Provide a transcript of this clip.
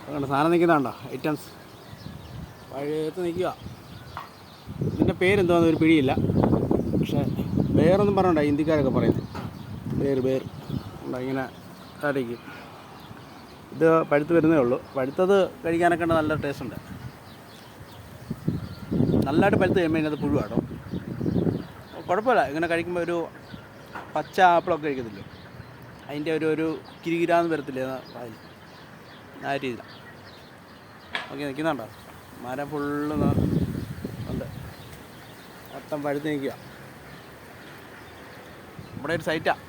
അതുകൊണ്ട് സാധനം നിൽക്കുന്നുണ്ടോ ഐറ്റംസ് പഴുത്ത് നിൽക്കുക. ഇതിൻ്റെ പേരെന്തോന്ന് ഒരു പിടിയില്ല, പക്ഷേ വേറൊന്നും പറഞ്ഞോണ്ടാ ഹിന്ദിക്കാരൊക്കെ പറയുന്നത്. ബേർ ഉണ്ടോ ഇങ്ങനെ അരയ്ക്കും. ഇത് പഴുത്ത് വരുന്നേ ഉള്ളൂ. പഴുത്തത് കഴിക്കാനൊക്കെ നല്ല ടേസ്റ്റ് ഉണ്ട്. നല്ലതായിട്ട് പഴുത്ത് കഴിയുമ്പോൾ ഇതിനകത്ത് പുഴുവാട്ടോ. കുഴപ്പമില്ല, ഇങ്ങനെ കഴിക്കുമ്പോൾ ഒരു പച്ച ആപ്പിളൊക്കെ കഴിക്കത്തില്ലേ, അതിൻ്റെ ഒരു കിരികിരാന്ന് വരത്തില്ലേ അതിൽ, ആ രീതിയിലാണ്. ഓക്കെ, നിൽക്കുന്നുണ്ടോ മരം ഫുള്ള് ഉണ്ട്, മൊത്തം പഴുത്ത് നിൽക്കുക. ഇവിടെ ഒരു സൈറ്റാണ്.